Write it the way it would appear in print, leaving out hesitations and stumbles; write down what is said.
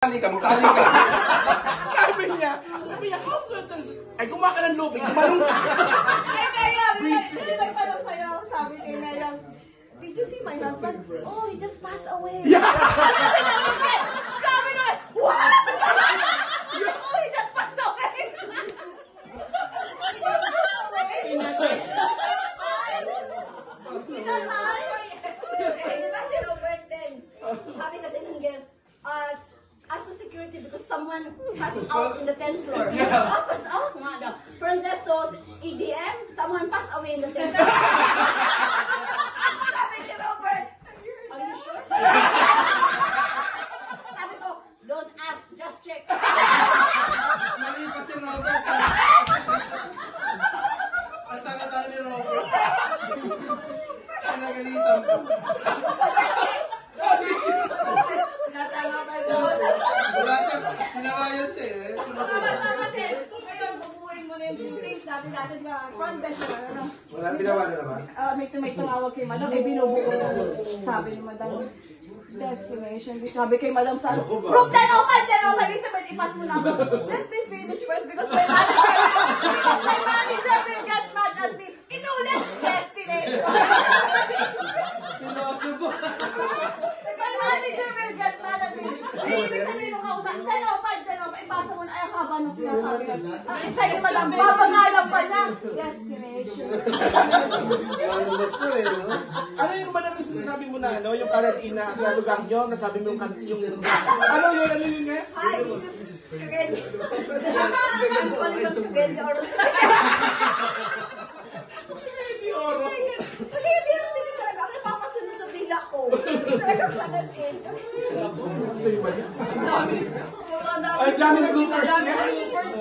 Magtali ka. Sabi niya, how good is... Ay, kumaka ng lubig, kumalong ka. Ay, kaya, nagtanong sa'yo, sabi kay Mayang, did you see my husband? Oh, he just passed away. Yeah. Sabi naman, what? Oh, he just passed away. He just passed away. Pinatay. Kasi Robert din, sabi kasi ng guest, as a security because someone passed out in the 10th floor. Oh, passed out nga daw. Francesto's EDM, someone passed away in the 10th floor. Sabi ni Robert, are you sure? Sabi ko, don't ask, just check. Mali pa si Robert. Ang tanga-tanga ni Robert. Pinagalitan ko. Wala siya. Sinawayan siya eh. Kasi, ngayon, bubuuin mo na yung footage natin ba? Front desk na, ano? Wala, ginawa na naman. May tumawag kay Madam, binubuo na. Sabi ni Madam, destination. Sabi kay Madam sa ano, Brooke, 10:05, Elizabeth, ipas mo na ako. Let me finish first because my manager will get mad at me. Inulit, destination. Piloso ko. My manager will get mad at me. Ay, ibig sabihin nung kausap, 10:05, ipasa mo na, ay, haba nung sinasabi ko. Ang isa ni Madam, babangalan pa niya. Destination. Ano ba ito eh, no? Ano yung ba namin sinasabi mo na, ano, yung karantina sa lugar nyo, nasabi mo yung ano yun nga? Hi, this is Kagel. Ano pa rin sa Kagel sa oras? Hindi oro. Hindi, pero sila talaga ang napapasunod sa dila ko. Talaga kanan eh. Sa'yo ba yun? Dami. Ay, daming bloopers niya. Bloopers.